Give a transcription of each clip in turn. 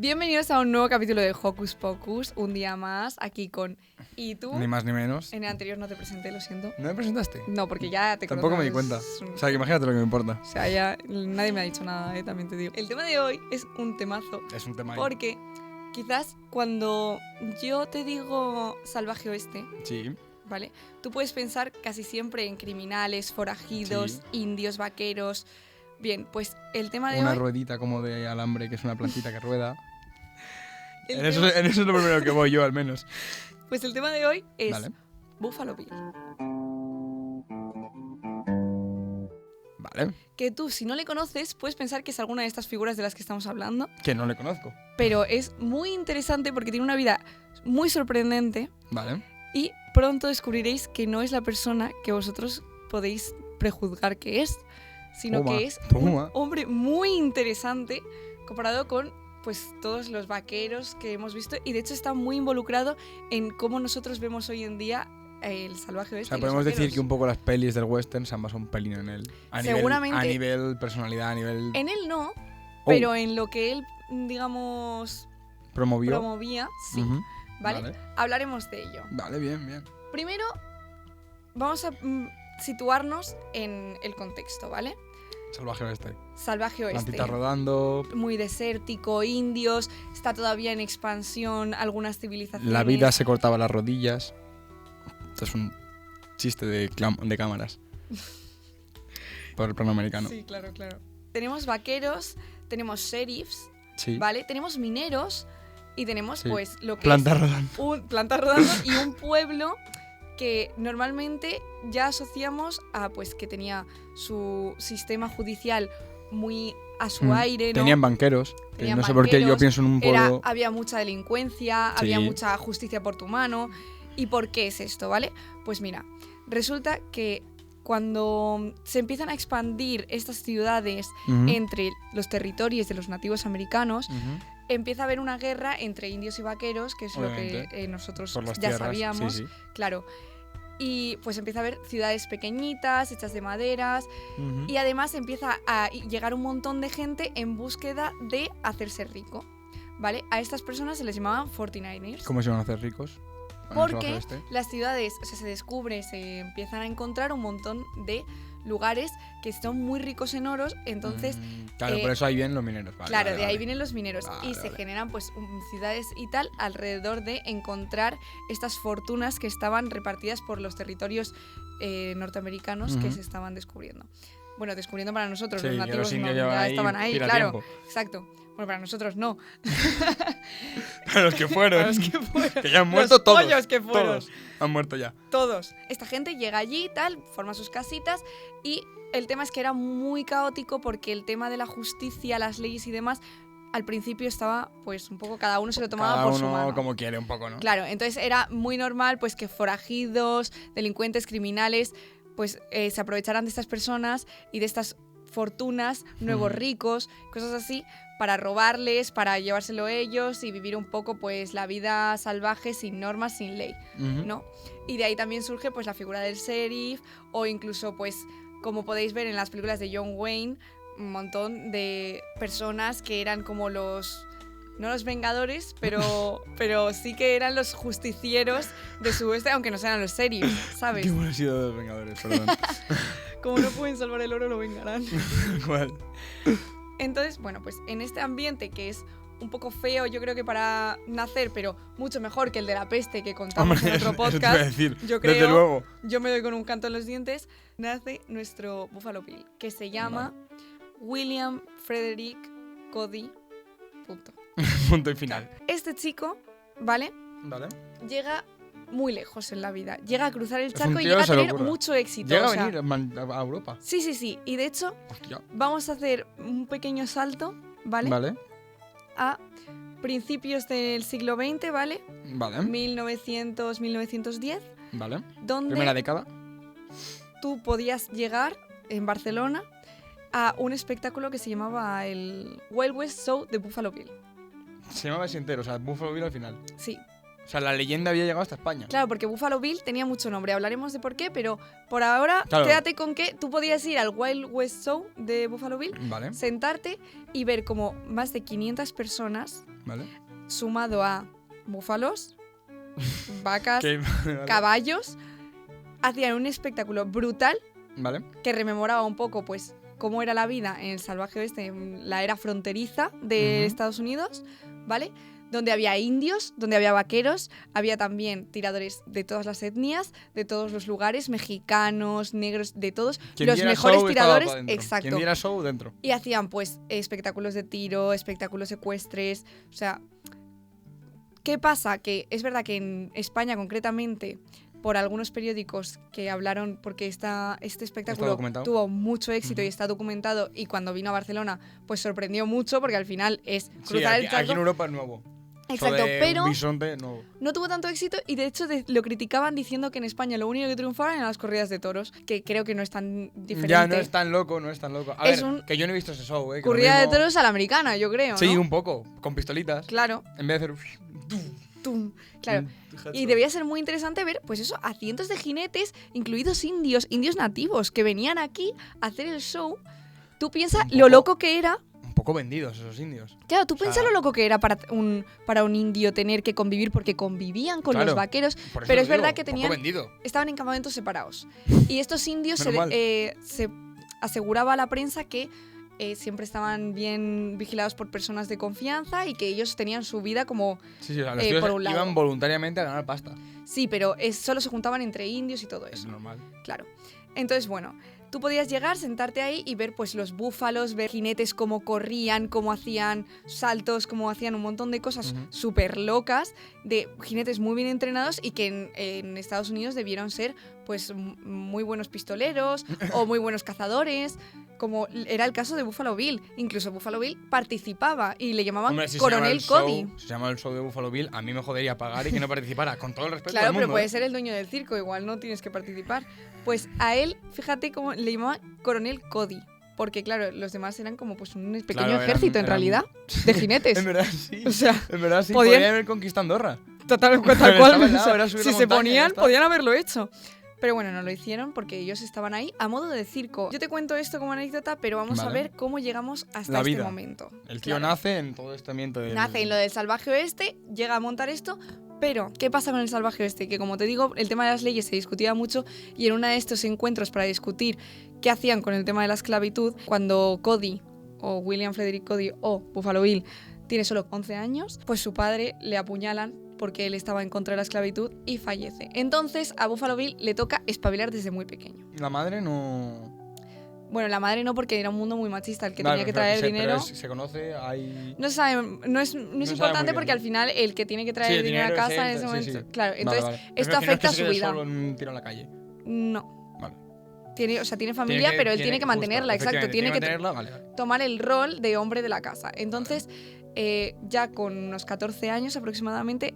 Bienvenidos a un nuevo capítulo de Hocus Pocus, un día más, aquí con Itu. Ni más ni menos. En el anterior no te presenté, lo siento. ¿No me presentaste? No, porque ya te Tampoco me di cuenta. O sea, que imagínate lo que me importa. O sea, ya nadie me ha dicho nada, también te digo. El tema de hoy es un temazo. Es un tema ahí. Porque quizás cuando yo te digo Salvaje Oeste, Sí. ¿vale? Tú puedes pensar casi siempre en criminales, forajidos, Sí. indios, vaqueros. Bien, pues el tema de Una hoy... ruedita como de alambre, que es una plantita que rueda. el En eso tema- es lo primero que voy yo, al menos. Pues el tema de hoy es Vale. Buffalo Bill. Vale. Que tú, si no le conoces, puedes pensar que es alguna de estas figuras de las que estamos hablando, Que no le conozco. pero es muy interesante porque tiene una vida muy sorprendente Vale. y pronto descubriréis que no es la persona que vosotros podéis prejuzgar que es, sino Toma, que es toma. un hombre muy interesante comparado con pues todos los vaqueros que hemos visto, y de hecho está muy involucrado en cómo nosotros vemos hoy en día el salvaje O oeste. sea, y los podemos decir vaqueros. que un poco las pelis del western se han basado un pelín en él. Seguramente. A nivel personalidad, a nivel... En él no, Oh, pero en lo que él, digamos, promovió. promovía, sí, Ujú. ¿vale? Hablaremos de ello. Vale, bien, bien. Primero, vamos a situarnos en el contexto, ¿vale? Salvaje oeste. Salvaje oeste. Plantita rodando. Muy desértico, indios, está todavía en expansión algunas civilizaciones. La vida se cortaba las rodillas. Esto es un chiste de cámaras. Por el plano americano. Sí, claro, claro. Tenemos vaqueros, tenemos sheriffs, Sí. ¿vale? Tenemos mineros y tenemos Sí. pues lo que Planta es rodando. plantas rodando y un pueblo que normalmente ya asociamos a pues que tenía su sistema judicial muy a su aire, ¿no? Tenían banqueros. Que Tenían no sé por qué yo banqueros, pienso en un pueblo. había mucha delincuencia, había Sí. mucha justicia por tu mano. ¿Y por qué es esto, vale? Pues mira, resulta que cuando se empiezan a expandir estas ciudades Ujú. entre los territorios de los nativos americanos, Ujú. empieza a haber una guerra entre indios y vaqueros, que es Obviamente. lo que nosotros Por las ya tierras. sabíamos, Sí, claro. Y pues empieza a haber ciudades pequeñitas, hechas de maderas, sí. Ujú. y además empieza a llegar un montón de gente en búsqueda de hacerse rico, ¿vale? A estas personas se les llamaban 49ers. ¿Cómo se van a hacer ricos? Con el Porque salvaje oeste. las ciudades, o sea, se descubre, se empiezan a encontrar un montón de lugares que son muy ricos en oros, entonces, Claro, por eso ahí vienen los mineros. Vale, claro, vale, de ahí vale. vienen los mineros Vale, y se vale. generan pues ciudades y tal alrededor de encontrar estas fortunas que estaban repartidas por los territorios norteamericanos que Ujú. se estaban descubriendo. Bueno, descubriendo para nosotros, Sí, los que nativos los indios no, llevan ya ahí estaban ahí, pila claro, tiempo. exacto. Bueno, para nosotros no. Para los que fueron. Para los que fueron. Que ya han muerto Los todos. pollos que fueron. Todos han muerto ya. Todos. Esta gente llega allí y tal, forma sus casitas, y el tema es que era muy caótico porque el tema de la justicia, las leyes y demás, al principio estaba pues un poco, cada uno se lo tomaba Cada por su uno mano. como quiere un poco, ¿no? Claro, entonces era muy normal pues que forajidos, delincuentes, criminales, pues se aprovecharan de estas personas y de estas fortunas, nuevos ricos, cosas así, para robarles, para llevárselo ellos y vivir un poco pues la vida salvaje sin normas, sin ley, Ujú. ¿no? Y de ahí también surge pues la figura del sheriff, o incluso pues como podéis ver en las películas de John Wayne, un montón de personas que eran como los, no los vengadores, pero sí que eran los justicieros de su oeste, aunque no sean los sheriffs, ¿sabes? Qué bueno ha sido de los Vengadores, perdón. Como no pueden salvar el oro, lo vengarán. ¿Cuál? Entonces, bueno, pues en este ambiente que es un poco feo, yo creo que para nacer, pero mucho mejor que el de la peste que contamos Hombre, en otro eso te iba a podcast, decir. yo Desde creo, luego. yo me doy con un canto en los dientes, nace nuestro Buffalo Bill, que se llama William Frederick Cody. Punto. Punto y final. Este chico, ¿vale? Vale. Llega muy lejos en la vida. Llega a cruzar el Es un charco y tío llega que a se le tener ocurra. mucho éxito. Llega o a sea, venir a Europa. sí, sí, sí. Y de hecho, Hostia. vamos a hacer un pequeño salto, ¿vale? Vale. A principios del siglo XX, ¿vale? Vale. 1900-1910, Vale. donde Primera década. tú podías llegar en Barcelona a un espectáculo que se llamaba el Wild West Show de Buffalo Bill. Se llamaba así entero, o sea, Buffalo Bill al final. Sí, sea, la leyenda había llegado hasta España. Claro, porque Buffalo Bill tenía mucho nombre, hablaremos de por qué, pero por ahora Claro. quédate con que tú podías ir al Wild West Show de Buffalo Bill, Vale, sentarte y ver como más de 500 personas, vale. sumado a búfalos, vacas, Vale. caballos, hacían un espectáculo brutal Vale. que rememoraba un poco pues cómo era la vida en el salvaje oeste, en la era fronteriza de Ujú. Estados Unidos, ¿vale? Donde había indios, donde había vaqueros, había también tiradores de todas las etnias, de todos los lugares, mexicanos, negros, de todos, Quien los diera mejores show estaba tiradores, pa' dentro. exacto. Quien diera show dentro. Y hacían pues espectáculos de tiro, espectáculos ecuestres, o sea, ¿qué pasa? Que es verdad que en España concretamente, por algunos periódicos que hablaron, porque este espectáculo documentado. tuvo mucho éxito y Ujú. está documentado, y cuando vino a Barcelona pues sorprendió mucho porque al final es Sí, cruzar aquí, el charco. aquí en Europa es nuevo. Exacto, Eso de pero un bisonte nuevo. no tuvo tanto éxito y de hecho lo criticaban diciendo que en España lo único que triunfaban eran las corridas de toros, que creo que no es tan diferente. Ya no es tan loco, no es tan loco. A Es ver, un- que yo no he visto ese show, que lo Corrida de mismo- toros a la americana, yo creo, Sí, ¿no? un poco, con pistolitas. Claro, En vez de hacer... tum, claro. Y debía ser muy interesante ver, pues eso, a cientos de jinetes, incluidos indios nativos, que venían aquí a hacer el show. Tú piensas Un lo poco- loco que era. Un poco vendidos esos indios. Claro, tú O sea- piensas lo loco que era para un indio tener que convivir, porque convivían con Claro. los vaqueros, Por eso pero lo es verdad digo, que un poco tenían, vendido. estaban en campamentos separados. Y estos indios Menos mal. se aseguraba a la prensa que siempre estaban bien vigilados por personas de confianza y que ellos tenían su vida como... Sí, sí, o sea, los por tíos un lado. iban voluntariamente a ganar pasta. Sí, pero solo se juntaban entre indios y todo Es eso. normal. Claro. Entonces, bueno, tú podías llegar, sentarte ahí y ver pues los búfalos, ver jinetes cómo corrían, cómo hacían saltos, cómo hacían un montón de cosas Ujú. súper locas, de jinetes muy bien entrenados y que en Estados Unidos debieron ser pues muy buenos pistoleros o muy buenos cazadores, como era el caso de Buffalo Bill. Incluso Buffalo Bill participaba y le llamaban Hombre, si se llama Coronel el Cody. show- si se llama el show de Buffalo Bill, a mí me jodería pagar y que no participara. Con todo el respeto Claro, del pero mundo. puede ser el dueño del circo, igual no tienes que participar. Pues a él, fíjate cómo le llamaban Coronel Cody. Porque claro, los demás eran como pues un pequeño Claro, ejército en eran- realidad de jinetes. En verdad sí. O sea, En verdad sí. podían- Podría haber conquistado Andorra. tal Estaba cual. al o lado, sea, era subir si la se montaña, ya ponían, está. podían haberlo hecho. Pero bueno, no lo hicieron porque ellos estaban ahí a modo de circo. Yo te cuento esto como anécdota, pero vamos a Vale. ver cómo llegamos hasta La este vida. momento. El tío Claro. nace en todo este ambiente del... Nace en lo del salvaje oeste, llega a montar esto, pero ¿qué pasa con el salvaje oeste? Que como te digo, el tema de las leyes se discutía mucho y en uno de estos encuentros para discutir qué hacían con el tema de la esclavitud, cuando Cody, o William Frederick Cody, o Buffalo Bill, tiene solo 11 años, pues su padre le apuñalan porque él estaba en contra de la esclavitud y fallece. Entonces a Buffalo Bill le toca espabilar desde muy pequeño. La madre no... Bueno, la madre no, porque era un mundo muy machista, el que Vale, tenía que pero traer se- dinero... pero se conoce, hay... No se sabe, no es sabe importante muy porque bien, al final el que tiene que traer Sí, el dinero a dinero es casa en él, ese sí, momento. sí. Claro, Vale, entonces vale. Pero esto que al final afecta a que su se quede vida. solo en un tiro en la calle. No. Vale. Tiene, o sea, tiene familia, pero él tiene que mantenerla, justo, exacto. Tiene que mantenerla, vale, vale. tomar el rol de hombre de la casa. Entonces, ya con unos 14 años aproximadamente,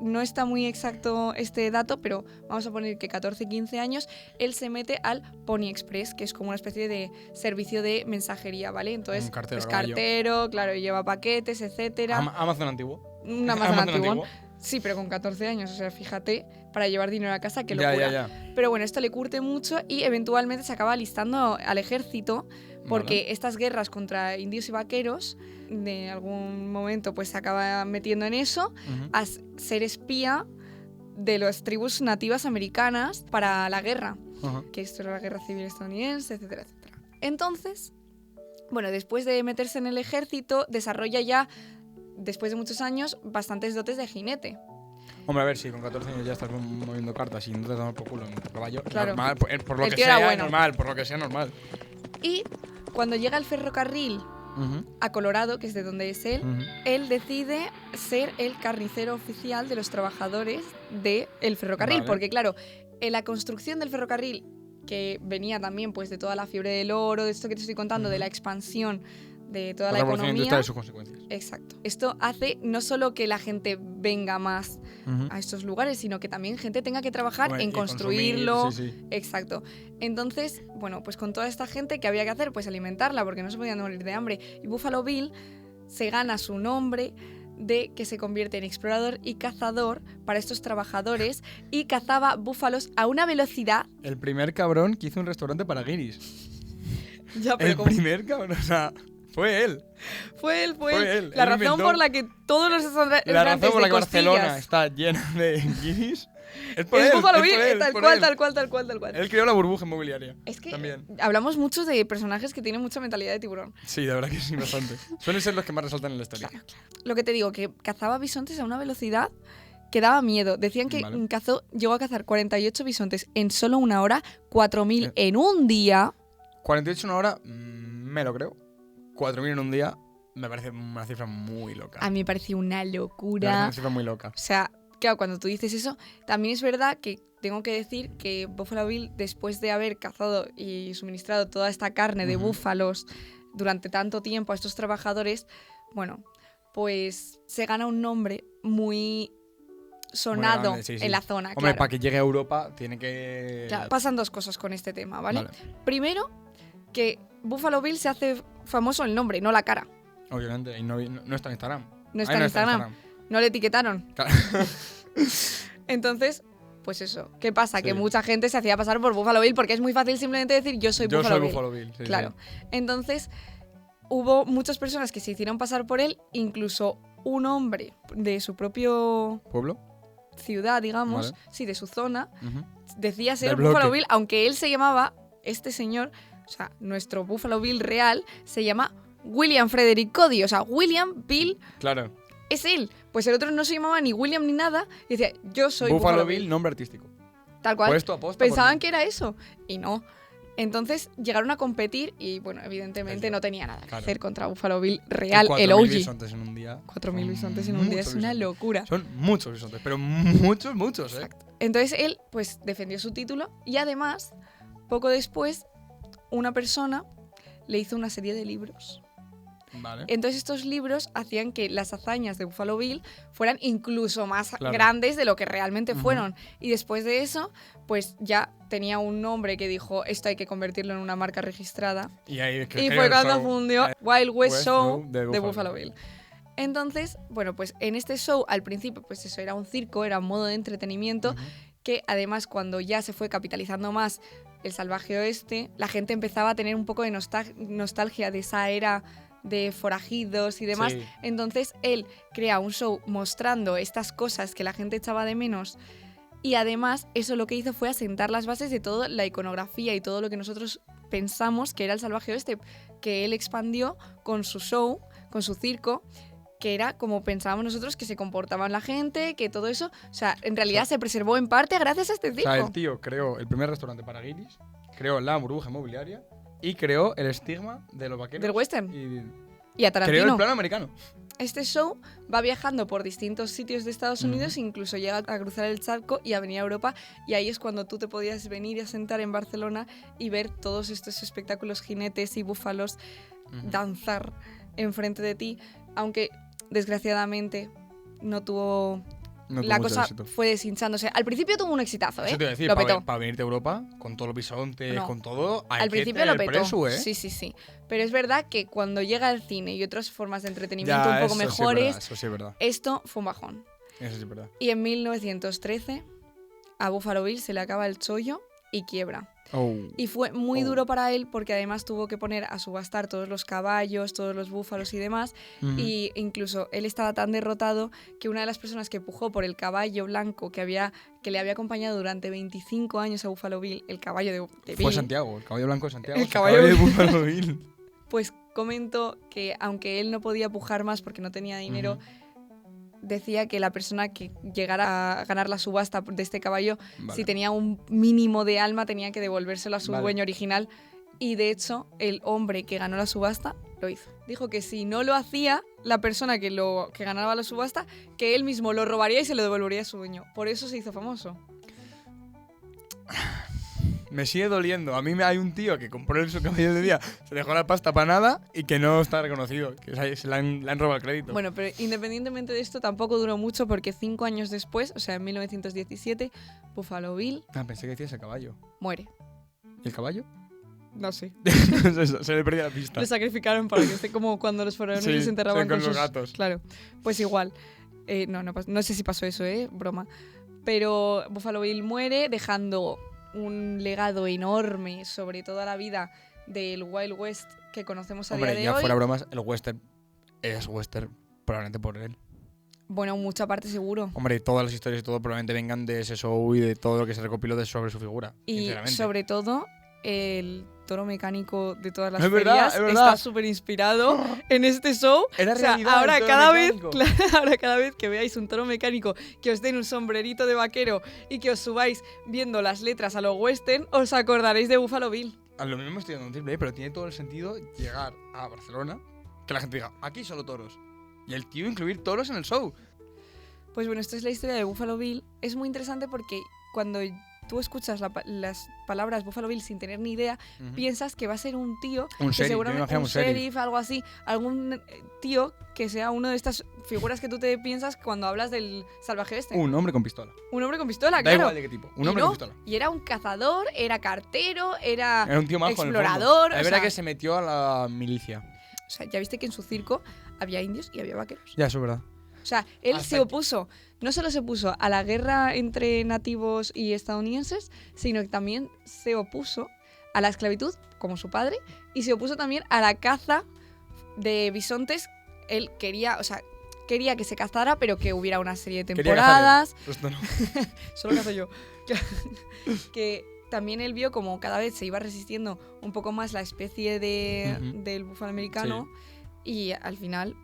no está muy exacto este dato, pero vamos a poner que 14-15 años, él se mete al Pony Express, que es como una especie de servicio de mensajería, ¿vale? Entonces, Un cartero, pues rollo. cartero, claro, lleva paquetes, etcétera. Amazon antiguo. Una más antiguo. Sí, pero con 14 años, o sea, fíjate, para llevar dinero a casa, qué locura. Ya. Pero bueno, esto le curte mucho y eventualmente se acaba alistando al ejército porque estas guerras contra indios y vaqueros, de algún momento pues se acaba metiendo en eso, Ujú. a ser espía de las tribus nativas americanas para la guerra, Ajá. que esto era la guerra civil estadounidense, etcétera, etcétera. Entonces, bueno, después de meterse en el ejército, desarrolla ya, después de muchos años, bastantes dotes de jinete. Hombre, a ver, si con 14 años ya estás moviendo cartas y no te tomas por culo en tu caballo, Claro. normal, por lo El que tío era sea, bueno. normal, por lo que sea, normal. Y cuando llega el ferrocarril Ujú, a Colorado, que es de donde es él, ujú. él decide ser el carnicero oficial de los trabajadores del ferrocarril, Vale. porque claro, en la construcción del ferrocarril, que venía también pues de toda la fiebre del oro, de esto que te estoy contando, de la expansión de toda la revolución industrial economía. y sus consecuencias. Exacto. Esto hace no solo que la gente venga más Ujú. a estos lugares, sino que también gente tenga que trabajar Hombre, en y consumir, construirlo. sí, sí. Exacto. Entonces, bueno, pues con toda esta gente, ¿qué había que hacer? Pues alimentarla, porque no se podían morir de hambre. Y Buffalo Bill se gana su nombre de que se convierte en explorador y cazador para estos trabajadores y cazaba búfalos a una velocidad... El primer cabrón que hizo un restaurante para guiris. Ya, pero El primer cabrón, o sea, fue él. Fue él. Él. La Él razón inventó- por la que todos los restaurantes La razón por la que de Barcelona costillas está llena de guiris es por es él. Buffalo es Bill, por él, tal por cual, él. tal cual. Él creó la burbuja inmobiliaria. Es que También. hablamos mucho de personajes que tienen mucha mentalidad de tiburón. Sí, de verdad que sí, bastante. Suelen ser los que más resaltan en la historia. Lo que te digo, que cazaba bisontes a una velocidad que daba miedo. Decían que Vale. llegó a cazar 48 bisontes en solo una hora, 4.000 en un día. 48 una hora, me lo creo. 4.000 en un día, me parece una cifra muy loca. A mí me pareció una Me parece locura. una cifra muy loca. O sea, claro, cuando tú dices eso, también es verdad que tengo que decir que Buffalo Bill, después de haber cazado y suministrado toda esta carne de Ujú. búfalos durante tanto tiempo a estos trabajadores, bueno, pues se gana un nombre muy sonado grande, sí, sí. en la zona. Hombre, claro. para que llegue a Europa tiene que... Claro, pasan dos cosas con este tema, ¿vale? Primero, que Buffalo Bill se hace famoso el nombre, no la cara. Obviamente, y no está en Instagram. No está Ahí en Instagram. No le etiquetaron. Claro. Entonces, pues eso. ¿Qué pasa? Sí. Que mucha gente se hacía pasar por Buffalo Bill porque es muy fácil simplemente decir yo soy Yo Buffalo soy Bill. Buffalo Bill. Sí, Claro. sí. Entonces, hubo muchas personas que se hicieron pasar por él, incluso un hombre de su propio ¿Pueblo? ciudad, digamos, Vale. sí, de su zona, Ujú. decía ser Del Buffalo bloque. Bill, aunque él se llamaba, este señor, o sea, nuestro Buffalo Bill real, se llama William Frederick Cody. O sea, William Bill Claro. es él. Pues el otro no se llamaba ni William ni nada, y decía, yo soy Buffalo Bill, nombre artístico. Tal cual. Puesto aposta por Pensaban mí. que era eso, y no. Entonces llegaron a competir y, bueno, evidentemente Claro. no tenía nada que Claro. hacer contra Buffalo Bill real, Y el 4.000 OG. bisontes en un día. 4.000 Son bisontes en un día es muchos una bisontes. locura. Son muchos bisontes, pero muchos, ¿eh? Exacto. Entonces él, pues, defendió su título y además, poco después, una persona le hizo una serie de libros. Vale. Entonces estos libros hacían que las hazañas de Buffalo Bill fueran incluso más Claro. grandes de lo que realmente Ujú. fueron. Y después de eso, pues ya tenía un nombre que dijo, esto hay que convertirlo en una marca registrada. Y ahí es que Y creo fue el cuando show, fundió eh, Wild West West Show Show de de Buffalo Buffalo Bill. Bill. Entonces, bueno, pues en este show al principio, pues eso era un circo, era un modo de entretenimiento, Ujú. que además cuando ya se fue capitalizando más el salvaje oeste, la gente empezaba a tener un poco de nostalgia de esa era de forajidos y demás. Sí. Entonces él crea un show mostrando estas cosas que la gente echaba de menos y además eso lo que hizo fue asentar las bases de toda la iconografía y todo lo que nosotros pensamos que era el salvaje oeste, que él expandió con su show, con su circo, que era como pensábamos nosotros que se comportaban la gente, que todo eso, o sea, en realidad se preservó en parte gracias a este O circo. sea, el tío creó el primer restaurante para guiris, creó la burbuja inmobiliaria y creó el estigma de los vaqueros. Del western. Y Y a creó Tarantino. el plano americano. Este show va viajando por distintos sitios de Estados Ujú. Unidos, incluso llega a cruzar el charco y a venir a Europa, y ahí es cuando tú te podías venir y a sentar en Barcelona y ver todos estos espectáculos jinetes y búfalos Ujú. danzar enfrente de ti, aunque desgraciadamente no tuvo... No tuvo la mucho cosa éxito. fue deshinchándose. Al principio tuvo un exitazo, ¿eh? Eso te iba a decir, Lo para petó. venirte a Europa, con todos los bisontes, No. con todo, hay Al que principio lo tener petó. presu, ¿eh? Sí, sí, sí. Pero es verdad que cuando llega el cine y otras formas de entretenimiento Ya, un poco eso sí es mejores, verdad, eso sí es verdad. esto fue un bajón. Eso sí es verdad. Y en 1913 a Buffalo Bill se le acaba el chollo y quiebra. Oh. Y fue muy Oh. duro para él porque además tuvo que poner a subastar todos los caballos, todos los búfalos y demás. Ujú. Y incluso él estaba tan derrotado que una de las personas que pujó por el caballo blanco que le había acompañado durante 25 años a Buffalo Bill, el caballo de Fue Bill, Santiago, el caballo blanco de Santiago. El caballo de Buffalo Bill. pues comentó que aunque él no podía pujar más porque no tenía dinero, decía que la persona que llegara a ganar la subasta de este caballo, Vale. si tenía un mínimo de alma, tenía que devolvérselo a su Vale. dueño original. Y de hecho, el hombre que ganó la subasta lo hizo. Dijo que si no lo hacía la persona que ganaba la subasta, que él mismo lo robaría y se lo devolvería a su dueño. Por eso se hizo famoso. Me sigue doliendo. A mí hay un tío que compró su caballo de día, se dejó la pasta para nada y que no está reconocido. Que se le han robado el crédito. Bueno, pero independientemente de esto, tampoco duró mucho porque 5 años después, o sea, en 1917, Buffalo Bill Ah, pensé que decías el caballo. muere. ¿Y el caballo? No sé. Se le perdía la pista. Le sacrificaron para que esté como cuando los faraones Sí, les enterraban sí, con con los sus gatos. Claro, pues igual. No sé si pasó eso, broma. Pero Buffalo Bill muere dejando un legado enorme sobre toda la vida del Wild West que conocemos a día Hombre, de ya hoy. fuera bromas, el western es western probablemente por él. Bueno, mucha parte seguro. Hombre, todas las historias y todo probablemente vengan de ese show y de todo lo que se recopiló sobre su figura, Y sinceramente. sobre todo, el toro mecánico de todas las Es verdad, ferias es verdad. está súper inspirado en este show. Era O sea, realidad ahora el toro cada mecánico. ahora cada vez que veáis un toro mecánico, que os den un sombrerito de vaquero y que os subáis viendo las letras a lo western, os acordaréis de Buffalo Bill. A lo mismo estoy dando un triple, pero tiene todo el sentido llegar a Barcelona, que la gente diga, aquí solo toros. Y el tío incluir toros en el show. Pues bueno, esta es la historia de Buffalo Bill. Es muy interesante porque cuando tú escuchas las palabras Buffalo Bill sin tener ni idea, piensas que va a ser un tío, Un que sheriff, yo me seguramente imagino un un sheriff. sheriff, algo así, algún tío que sea una de estas figuras que tú te piensas cuando hablas del salvaje oeste. Un hombre con pistola. Un hombre con pistola, Da claro. igual de qué tipo. Un Y hombre no, con pistola. y era un cazador, era cartero, era Era un tío majo en el fondo. explorador. Es o verdad sea, que se metió a la milicia. o sea, ya viste que en su circo había indios y había vaqueros. Ya, eso es verdad. O sea, él Hasta se que- opuso, no solo se opuso a la guerra entre nativos y estadounidenses, sino que también se opuso a la esclavitud, como su padre, y se opuso también a la caza de bisontes. Él quería, o sea, quería que se cazara, pero que hubiera una serie de Quería cazar temporadas. Esto no. Solo cazo yo. Que también él vio como cada vez se iba resistiendo un poco más la especie Ujú. del búfalo americano y al final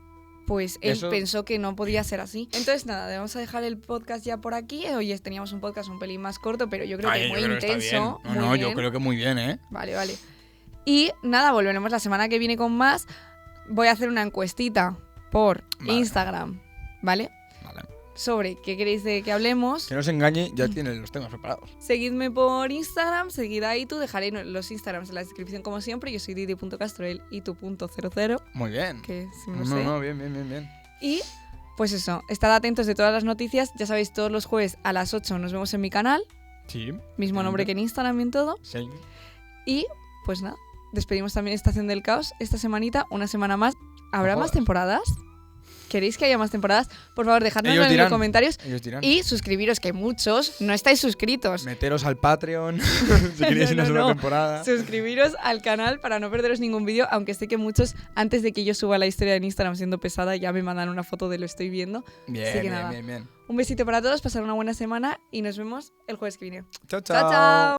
pues él Eso- pensó que no podía ser así. Entonces nada, vamos a dejar el podcast ya por aquí. Hoy teníamos un podcast un pelín más corto, pero yo creo que Ay, muy yo creo que está intenso. bien. No, muy no, yo bien. creo que muy bien, ¿eh? Vale, vale. Y nada, volveremos la semana que viene con más. Voy a hacer una encuestita por Vale. Instagram, ¿vale? Vale. Sobre qué queréis de que hablemos. Que no se engañe, ya tiene los temas preparados. Seguidme por Instagram, seguid a Itu, dejaré los Instagrams en la descripción como siempre. Yo soy Didi.castroel, Itu.00, Muy bien. que si me lo No, sé. no, bien, bien, bien, bien. Y pues eso, estad atentos de todas las noticias. Ya sabéis, todos los jueves a las 8 nos vemos en mi canal. Sí. Mismo nombre que en Instagram y en todo. Sí. Y pues nada, despedimos también Estación del Caos esta semanita, una semana más. ¿Habrá No más jodas. temporadas? ¿Queréis que haya más temporadas? Por favor, dejadnoslo Ellos en los dirán. comentarios. Ellos dirán. Y suscribiros, que muchos no estáis suscritos. Meteros al Patreon si queréis una segunda temporada. Suscribiros al canal para no perderos ningún vídeo, aunque sé que muchos, antes de que yo suba la historia en Instagram siendo pesada, ya me mandan una foto de lo estoy viendo. Bien, Así que bien, nada. bien, bien. Un besito para todos, pasar una buena semana y nos vemos el jueves que viene. Chao, ¡Chao, chao!